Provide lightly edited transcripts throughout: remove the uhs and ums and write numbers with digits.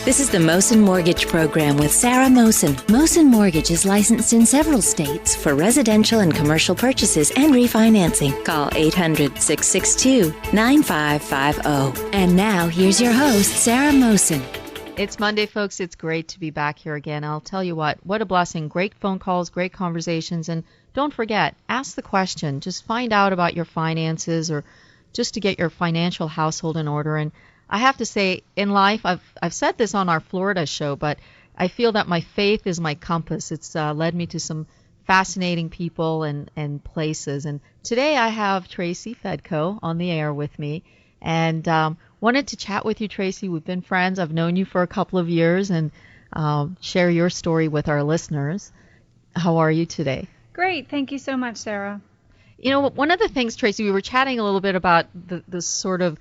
This is the Mohsin Mortgage Program with Sarah Mohsin. Mohsin Mortgage is licensed in several states for residential and commercial purchases and refinancing. Call 800-662-9550. And now, here's your host, Sarah Mohsin. It's Monday, folks. It's great to be back here again. I'll tell you what a blessing. Great phone calls, great conversations. And don't forget, ask the question. Just find out about your finances or just to get your financial household in order. And I have to say, in life, I've said this on our Florida show, but I feel that my faith is my compass. It's led me to some fascinating people and places. And today I have Tracy Fedko on the air with me. And wanted to chat with you, Tracy. We've been friends. I've known you for a couple of years and share your story with our listeners. How are you today? Great. Thank you so much, Sarah. You know, one of the things, Tracy, we were chatting a little bit about the sort of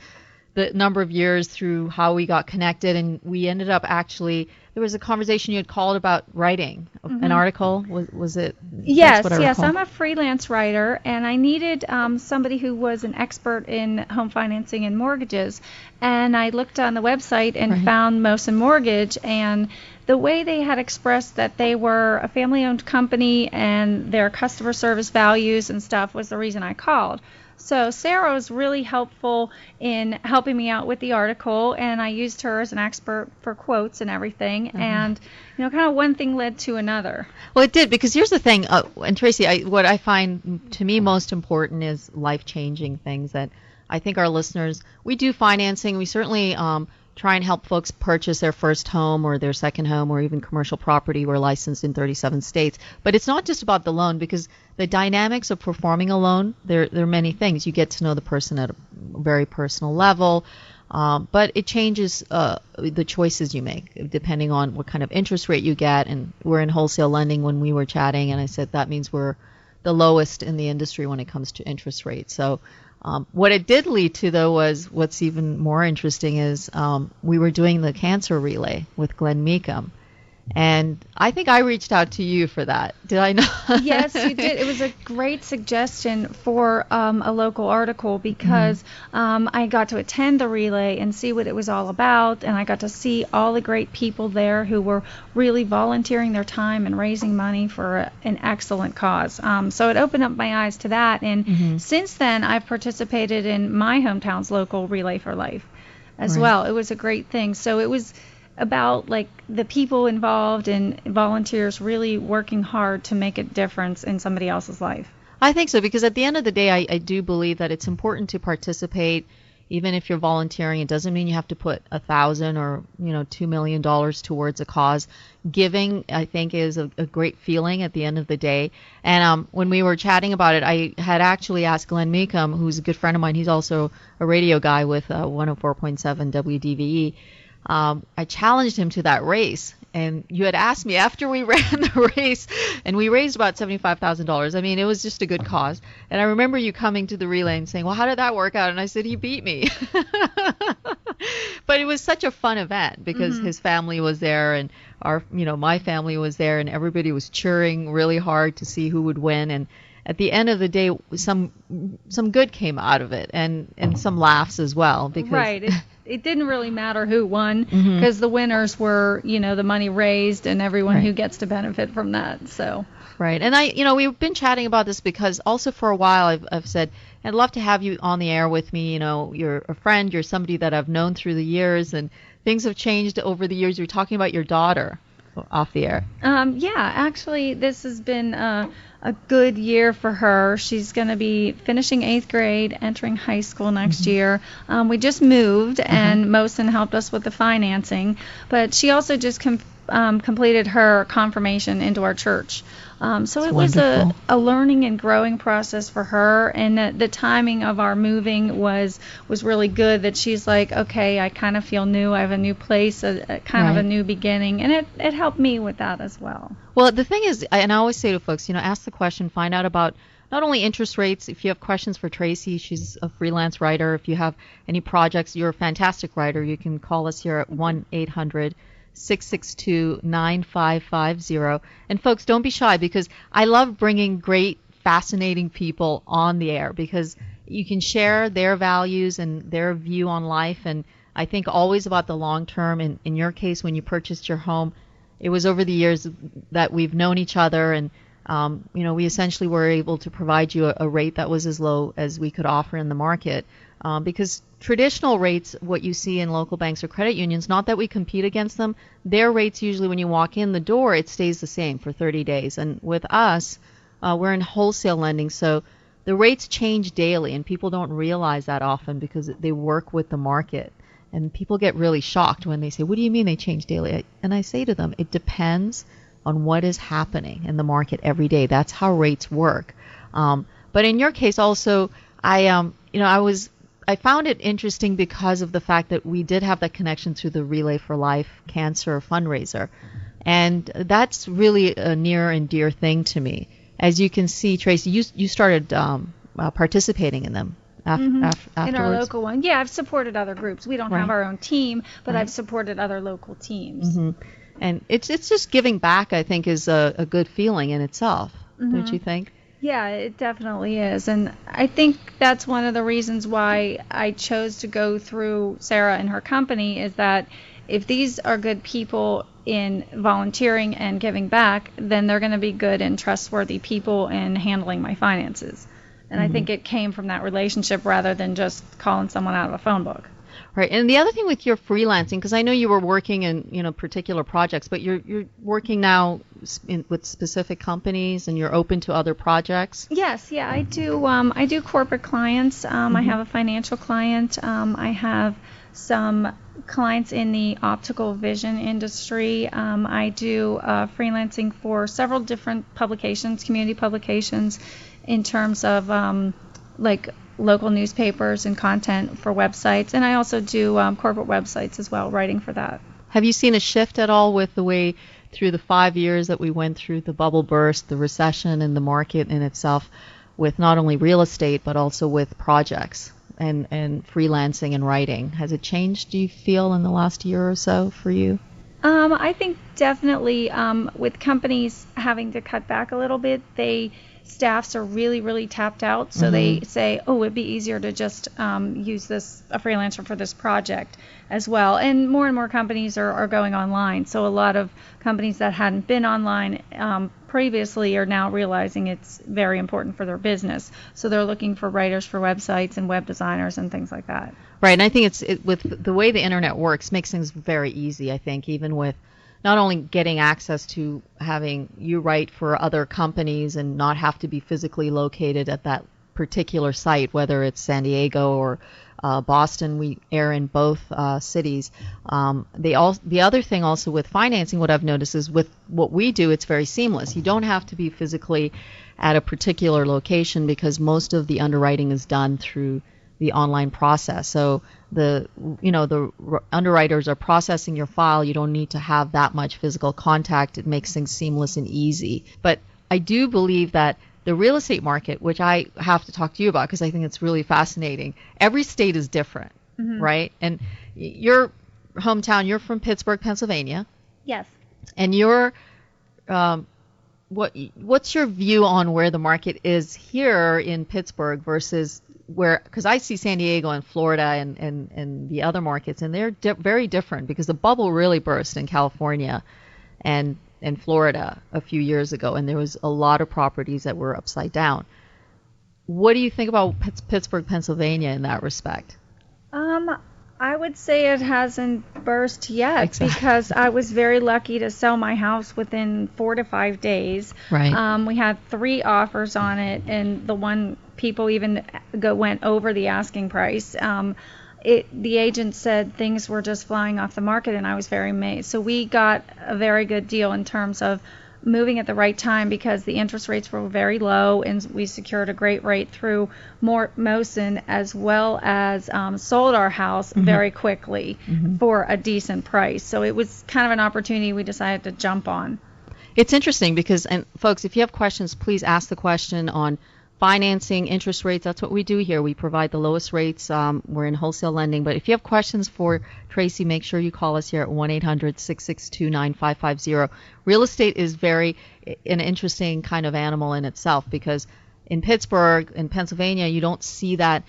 the number of years through how we got connected, and we ended up actually, there was a conversation you had called about writing an article. Was it? Yes. I'm a freelance writer, and I needed somebody who was an expert in home financing and mortgages. And I looked on the website and found Mohsin Mortgage, and the way they had expressed that they were a family-owned company and their customer service values and stuff was the reason I called. So Sarah was really helpful in helping me out with the article, and I used her as an expert for quotes and everything. And, you know, kind of one thing led to another. Well, it did, because here's the thing, and Tracy, what I find to me most important is life-changing things that I think our listeners, we do financing. We certainly try and help folks purchase their first home or their second home or even commercial property. We're licensed in 37 states. But it's not just about the loan, because the dynamics of performing a loan, there are many things. You get to know the person at a very personal level, but it changes the choices you make depending on what kind of interest rate you get. And we're in wholesale lending when we were chatting, and I said that means we're the lowest in the industry when it comes to interest rates. So what it did lead to, though, was what's even more interesting is we were doing the cancer relay with Glenn Meekum. And I think I reached out to you for that. Did I not? Yes, you did. It was a great suggestion for a local article because I got to attend the relay and see what it was all about. And I got to see all the great people there who were really volunteering their time and raising money for an excellent cause. So it opened up my eyes to that. And since then, I've participated in my hometown's local Relay for Life as well. It was a great thing. So it was about like the people involved and volunteers really working hard to make a difference in somebody else's life. I think so, because at the end of the day, I do believe that it's important to participate. Even if you're volunteering, it doesn't mean you have to put $1,000 or $2 million towards a cause. Giving, I think, is a great feeling at the end of the day. And when we were chatting about it, I had actually asked Glenn Meekum, who's a good friend of mine. He's also a radio guy with 104.7 WDVE. I challenged him to that race, and you had asked me after we ran the race, and we raised about $75,000. I mean, it was just a good cause. And I remember you coming to the relay and saying, well, how did that work out? And I said, he beat me. But it was such a fun event because his family was there, and my family was there, and everybody was cheering really hard to see who would win. And at the end of the day, some good came out of it, and some laughs as well. Because It didn't really matter who won because the winners were, the money raised and everyone who gets to benefit from that. So. Right. And we've been chatting about this because also for a while I've said, I'd love to have you on the air with me. You're a friend, you're somebody that I've known through the years, and things have changed over the years. You're talking about your daughter off the air. Actually, this has been a good year for her. She's going to be finishing 8th grade, entering high school next year. We just moved, and Mohsin helped us with the financing, but she also just completed her confirmation into our church. So it was a learning and growing process for her, and the timing of our moving was really good, that she's like, okay, I kind of feel new. I have a new place, a kind of a new beginning, and it helped me with that as well. Well, the thing is, and I always say to folks, ask the question, find out about not only interest rates. If you have questions for Tracy, she's a freelance writer. If you have any projects, you're a fantastic writer. You can call us here at 1-800-662-9550. And folks, don't be shy, because I love bringing great, fascinating people on the air, because you can share their values and their view on life. And I think always about the long term. In your case, when you purchased your home, it was over the years that we've known each other, and we essentially were able to provide you a rate that was as low as we could offer in the market. Because traditional rates, what you see in local banks or credit unions, not that we compete against them, their rates usually when you walk in the door, it stays the same for 30 days. And with us, we're in wholesale lending, so the rates change daily, and people don't realize that often because they work with the market. And people get really shocked when they say, what do you mean they change daily? And I say to them, it depends on what is happening in the market every day. That's how rates work. But in your case also, I found it interesting because of the fact that we did have that connection through the Relay for Life cancer fundraiser. And that's really a near and dear thing to me. As you can see, Tracy, you started participating in them afterwards. In our local one. Yeah, I've supported other groups. We don't have our own team, but I've supported other local teams. And it's just giving back, I think, is a good feeling in itself, don't you think? Yeah, it definitely is. And I think that's one of the reasons why I chose to go through Sarah and her company, is that if these are good people in volunteering and giving back, then they're going to be good and trustworthy people in handling my finances. And I think it came from that relationship rather than just calling someone out of a phone book. Right. And the other thing with your freelancing, because I know you were working in particular projects, but you're working now with specific companies, and you're open to other projects. Yes, yeah, I do. I do corporate clients. I have a financial client. I have some clients in the optical vision industry. I do freelancing for several different publications, community publications, in terms of like local newspapers and content for websites, and I also do corporate websites as well, writing for that. Have you seen a shift at all with the way through the 5 years that we went through the bubble burst, the recession, and the market in itself, with not only real estate but also with projects and freelancing and writing? Has it changed, do you feel, in the last year or so for you? I think definitely with companies having to cut back a little bit, staffs are really tapped out, so they say, oh, it'd be easier to just use a freelancer for this project as well. And more companies are going online, so a lot of companies that hadn't been online previously are now realizing it's very important for their business, so they're looking for writers for websites and web designers and things like that. Right. And I think with the way the internet works, makes things very easy, I think, even with not only getting access to having you write for other companies and not have to be physically located at that particular site, whether it's San Diego or Boston. We air in both cities. The other thing also with financing, what I've noticed is with what we do, it's very seamless. You don't have to be physically at a particular location because most of the underwriting is done through the online process. So the underwriters are processing your file. You don't need to have that much physical contact. It makes things seamless and easy. But I do believe that the real estate market, which I have to talk to you about because I think it's really fascinating, every state is different, right? And your hometown, you're from Pittsburgh, Pennsylvania. Yes. And you're what's your view on where the market is here in Pittsburgh versus where, because I see San Diego and Florida and the other markets, and they're very different because the bubble really burst in California and Florida a few years ago, and there was a lot of properties that were upside down. What do you think about Pittsburgh, Pennsylvania in that respect? I would say it hasn't burst yet. Exactly. Because I was very lucky to sell my house within 4 to 5 days. Right. We had 3 offers on it, and the one people even went over the asking price. The agent said things were just flying off the market, and I was very amazed. So we got a very good deal in terms of moving at the right time because the interest rates were very low, and we secured a great rate through Mohsin, as well as sold our house very quickly for a decent price. So it was kind of an opportunity we decided to jump on. It's interesting because, and folks, if you have questions, please ask the question on financing, interest rates. That's what we do here. We provide the lowest rates. We're in wholesale lending. But if you have questions for Tracy, make sure you call us here at 1-800-662-9550. Real estate is an interesting kind of animal in itself because in Pittsburgh, in Pennsylvania, you don't see that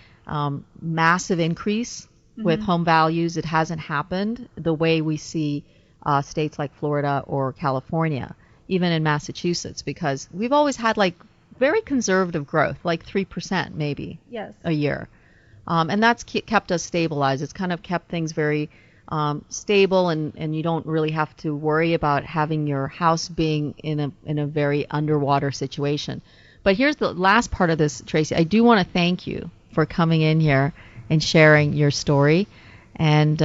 massive increase with home values. It hasn't happened the way we see states like Florida or California, even in Massachusetts, because we've always had like very conservative growth, like 3% maybe a year. And that's kept us stabilized. It's kind of kept things very stable, and you don't really have to worry about having your house being in a very underwater situation. But here's the last part of this, Tracy. I do want to thank you for coming in here and sharing your story. And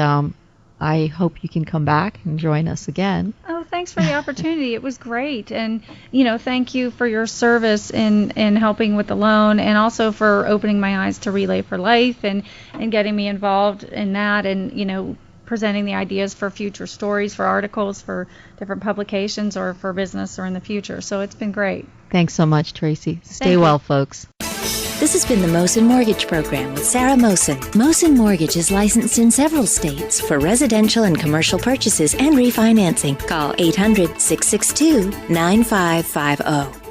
I hope you can come back and join us again. Oh, thanks for the opportunity. It was great. And, thank you for your service in helping with the loan, and also for opening my eyes to Relay for Life and getting me involved in that, and, presenting the ideas for future stories, for articles, for different publications, or for business or in the future. So it's been great. Thanks so much, Tracy. Stay well, folks. This has been the Mohsin Mortgage Program with Sarah Mohsin. Mohsin Mortgage is licensed in several states for residential and commercial purchases and refinancing. Call 800-662-9550.